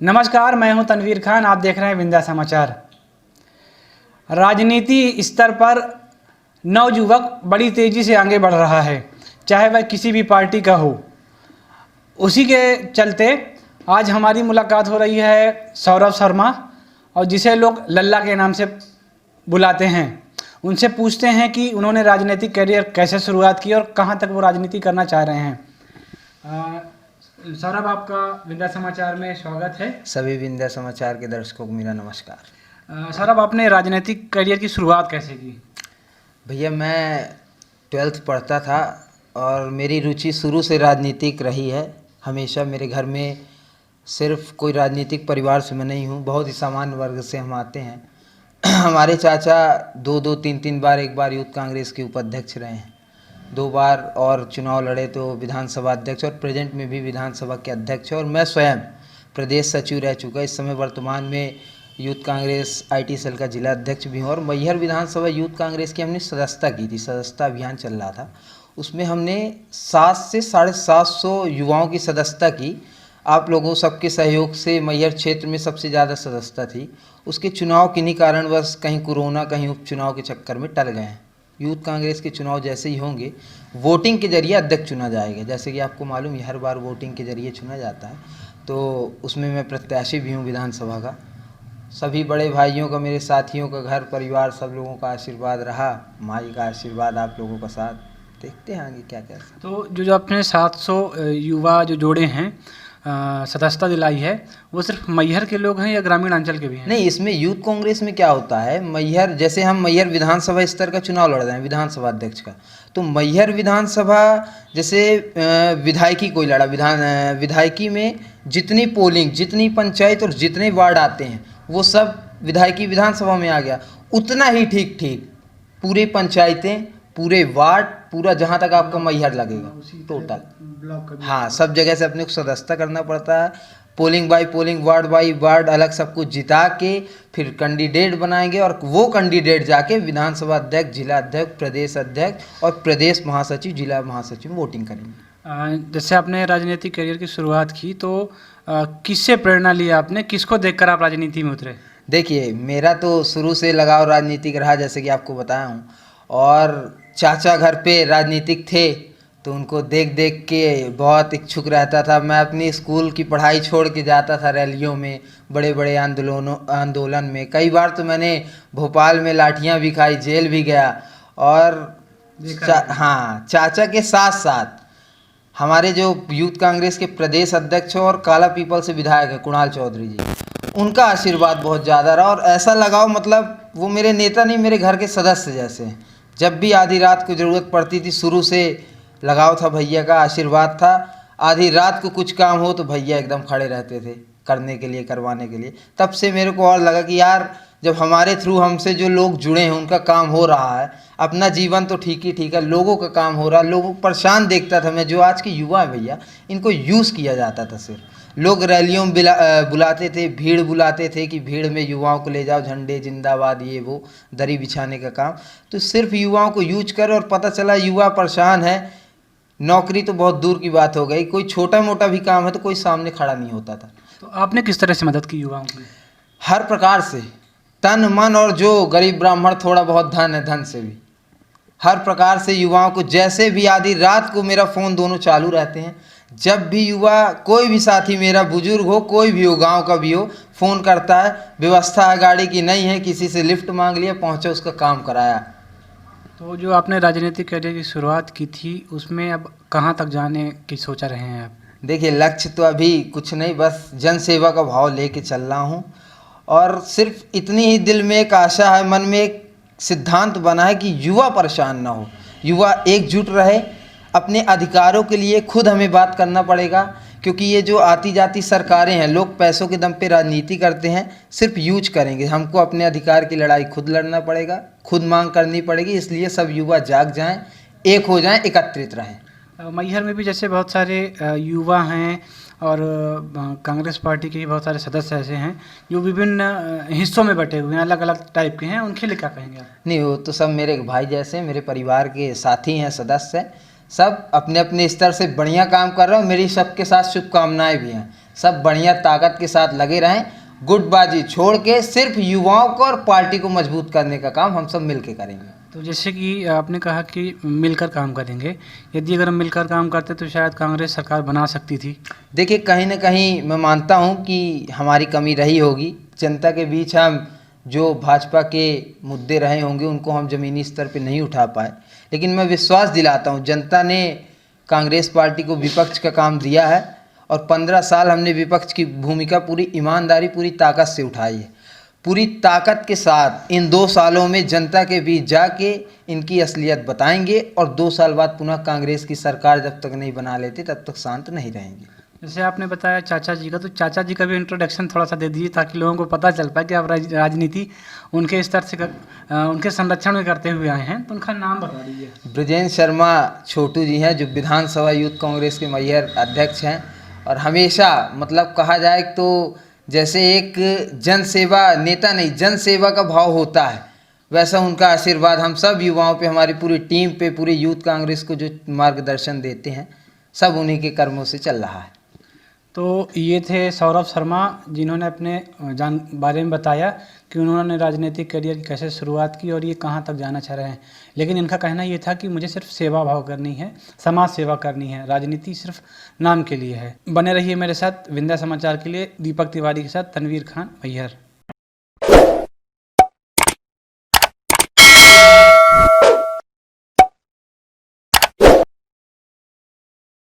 नमस्कार, मैं हूं तनवीर खान। आप देख रहे हैं विंध्या समाचार। राजनीति स्तर पर नवयुवक बड़ी तेज़ी से आगे बढ़ रहा है, चाहे वह किसी भी पार्टी का हो। उसी के चलते आज हमारी मुलाकात हो रही है सौरभ शर्मा, और जिसे लोग लल्ला के नाम से बुलाते हैं। उनसे पूछते हैं कि उन्होंने राजनीतिक करियर कैसे शुरुआत की और कहां तक वो राजनीति करना चाह रहे हैं। सौरभ, आपका विंध्या समाचार में स्वागत है। सभी विंध्या समाचार के दर्शकों को मेरा नमस्कार। सौरभ, आपने राजनीतिक करियर की शुरुआत कैसे की? भैया, मैं 12th पढ़ता था और मेरी रुचि शुरू से राजनीतिक रही है। हमेशा मेरे घर में सिर्फ कोई राजनीतिक परिवार से मैं नहीं हूँ, बहुत ही सामान्य वर्ग से हम आते हैं। हमारे चाचा 2-3 बार, एक बार यूथ कांग्रेस के उपाध्यक्ष रहे हैं, 2 बार और चुनाव लड़े तो विधानसभा अध्यक्ष, और प्रेजेंट में भी विधानसभा के अध्यक्ष, और मैं स्वयं प्रदेश सचिव रह चुका। इस समय वर्तमान में यूथ कांग्रेस IT सेल का जिला अध्यक्ष भी हूँ। और मैहर विधानसभा यूथ कांग्रेस की हमने सदस्यता की थी, सदस्यता अभियान चल रहा था। उसमें हमने 700 से 750 युवाओं की सदस्यता की। आप लोगों सबके सहयोग से मैहर क्षेत्र में सबसे ज़्यादा सदस्यता थी। उसके चुनाव किन्हीं कारणवश कहीं कोरोना, कहीं उपचुनाव के चक्कर में टल गए हैं। यूथ कांग्रेस के चुनाव जैसे ही होंगे, वोटिंग के जरिए अध्यक्ष चुना जाएगा। जैसे कि आपको मालूम है, हर बार वोटिंग के जरिए चुना जाता है, तो उसमें मैं प्रत्याशी भी हूँ विधानसभा का। सभी बड़े भाइयों का, मेरे साथियों का, घर परिवार, सब लोगों का आशीर्वाद रहा। माई का आशीर्वाद, आप लोगों का साथ। देखते हैं आगे क्या क्या। तो जो आपने 700 युवा जो जोड़े हैं, सदस्यता दिलाई है, वो सिर्फ मैहर के लोग हैं या ग्रामीण अंचल के भी हैं? नहीं, इसमें यूथ कांग्रेस में क्या होता है, मैहर, जैसे हम मैहर विधानसभा स्तर का चुनाव लड़ रहे हैं विधानसभा अध्यक्ष का, तो मैहर विधानसभा जैसे विधायकी कोई लड़ा, विधायकी में जितनी पोलिंग, जितनी पंचायत और जितने वार्ड आते हैं, वो सब विधायकी विधानसभा में आ गया। उतना ही ठीक ठीक पूरे पंचायतें, पूरे वार्ड, पूरा जहाँ तक आपका मैहर लगेगा टोटल, हाँ, सब जगह से अपने को सदस्यता करना पड़ता है। Polling by polling, ward by ward, अलग सब कुछ जिता के फिर कैंडिडेट बनाएंगे, और वो कैंडिडेट जाके विधानसभा अध्यक्ष, जिला अध्यक्ष, प्रदेश अध्यक्ष और प्रदेश महासचिव, जिला महासचिव में वोटिंग करेंगे। जैसे आपने राजनीतिक करियर की शुरुआत की, तो किससे प्रेरणा लिया आपने? किसको देखकर आप राजनीति में उतरे? देखिए, मेरा तो शुरू से लगाव राजनीतिक रहा, जैसे कि आपको बताया हूँ। और चाचा घर पे राजनीतिक थे, तो उनको देख देख के बहुत इच्छुक रहता था। मैं अपनी स्कूल की पढ़ाई छोड़ के जाता था रैलियों में, बड़े बड़े आंदोलन में। कई बार तो मैंने भोपाल में लाठियाँ भी खाई, जेल भी गया। और हाँ, चाचा के साथ साथ हमारे जो यूथ कांग्रेस के प्रदेश अध्यक्ष और काला पीपल से विधायक है कुणाल चौधरी जी, उनका आशीर्वाद बहुत ज़्यादा रहा। और ऐसा लगाव, मतलब वो मेरे नेता नहीं, मेरे घर के सदस्य जैसे। जब भी आधी रात को ज़रूरत पड़ती थी, शुरू से लगाव था, भैया का आशीर्वाद था। आधी रात को कुछ काम हो तो भैया एकदम खड़े रहते थे करने के लिए, करवाने के लिए। तब से मेरे को और लगा कि यार, जब हमारे थ्रू हमसे जो लोग जुड़े हैं, उनका काम हो रहा है, अपना जीवन तो ठीक ही ठीक है, लोगों का काम हो रहा है। लोगों को परेशान देखता था मैं, जो आज के युवा हैं भैया, इनको यूज़ किया जाता था सिर्फ। लोग रैलियों में बुलाते थे, भीड़ बुलाते थे कि भीड़ में युवाओं को ले जाओ, झंडे जिंदाबाद, ये वो, दरी बिछाने का काम। तो सिर्फ युवाओं को यूज कर, और पता चला युवा परेशान है। नौकरी तो बहुत दूर की बात हो गई, कोई छोटा मोटा भी काम है तो कोई सामने खड़ा नहीं होता था। तो आपने किस तरह से मदद की युवाओं की? हर प्रकार से, तन मन, और जो गरीब ब्राह्मण थोड़ा बहुत धन है, धन से भी, हर प्रकार से युवाओं को। जैसे भी आधी रात को मेरा फ़ोन दोनों चालू रहते हैं। जब भी युवा, कोई भी साथी मेरा, बुजुर्ग हो, कोई भी हो, गांव का भी हो, फ़ोन करता है। व्यवस्था है गाड़ी की, नहीं है, किसी से लिफ्ट मांग लिया, पहुंचे, उसका काम कराया। तो जो आपने राजनीतिक करियर की शुरुआत की थी, उसमें अब कहाँ तक जाने की सोचा रहे हैं आप? देखिए, लक्ष्य तो अभी कुछ नहीं, बस जन सेवा का भाव लेके चल रहा हूँ। और सिर्फ इतनी ही दिल में एक आशा है, मन में एक सिद्धांत बना है कि युवा परेशान ना हो, युवा एकजुट रहे। अपने अधिकारों के लिए खुद हमें बात करना पड़ेगा, क्योंकि ये जो आती जाती सरकारें हैं, लोग पैसों के दम पे राजनीति करते हैं, सिर्फ यूज करेंगे। हमको अपने अधिकार की लड़ाई खुद लड़ना पड़ेगा, खुद मांग करनी पड़ेगी। इसलिए सब युवा जाग जाएं, एक हो जाएं, एकत्रित रहें। मैहर में भी जैसे बहुत सारे युवा हैं, और कांग्रेस पार्टी के भी बहुत सारे सदस्य ऐसे हैं जो विभिन्न हिस्सों में बटे हुए हैं, अलग अलग टाइप के हैं। उनके लिए क्या कहेंगे आप? नहीं, वो तो सब मेरे भाई जैसे, मेरे परिवार के साथी हैं, सदस्य हैं। सब अपने अपने स्तर से बढ़िया काम कर रहे हो। मेरी सबके साथ शुभकामनाएं भी हैं। सब बढ़िया ताकत के साथ लगे रहें, गुटबाजी छोड़ के सिर्फ युवाओं को और पार्टी को मजबूत करने का काम हम सब मिलके करेंगे। तो जैसे कि आपने कहा कि मिलकर काम करेंगे, यदि अगर हम मिलकर काम करते तो शायद कांग्रेस सरकार बना सकती थी। देखिए, कहीं ना कहीं मैं मानता हूं कि हमारी कमी रही होगी। जनता के बीच हम जो भाजपा के मुद्दे रहे होंगे उनको हम ज़मीनी स्तर पे नहीं उठा पाए, लेकिन मैं विश्वास दिलाता हूं जनता ने कांग्रेस पार्टी को विपक्ष का काम दिया है और 15 साल हमने विपक्ष की भूमिका पूरी ईमानदारी, पूरी ताकत से उठाई है। पूरी ताकत के साथ इन 2 सालों में जनता के बीच जाके इनकी असलियत बताएंगे और 2 साल बाद पुनः कांग्रेस की सरकार जब तक नहीं बना लेते तब तक शांत नहीं रहेंगे। जैसे आपने बताया चाचा जी का, तो चाचा जी का भी इंट्रोडक्शन थोड़ा सा दे दीजिए ताकि लोगों को पता चल पाए कि आप राजनीति उनके स्तर से उनके संरक्षण में करते हुए आए हैं, तो उनका नाम बता दीजिए। ब्रजेंद्र शर्मा छोटू जी हैं, जो विधानसभा यूथ कांग्रेस के मैहर अध्यक्ष हैं और हमेशा मतलब कहा जाए तो जैसे एक जन सेवा नेता नहीं, जन सेवा का भाव होता है, वैसा उनका आशीर्वाद हम सब युवाओं पे, हमारी पूरी टीम पे, पूरी यूथ कांग्रेस को जो मार्गदर्शन देते हैं, सब उन्हीं के कर्मों से चल रहा है। तो ये थे सौरभ शर्मा, जिन्होंने अपने बारे में बताया कि उन्होंने राजनीतिक करियर की कैसे शुरुआत की और ये कहाँ तक जाना चाह रहे हैं। लेकिन इनका कहना ये था कि मुझे सिर्फ सेवा भाव करनी है, समाज सेवा करनी है, राजनीति सिर्फ नाम के लिए है। बने रहिए मेरे साथ विंध्या समाचार के लिए। दीपक तिवारी के साथ तनवीर खान, मैहर।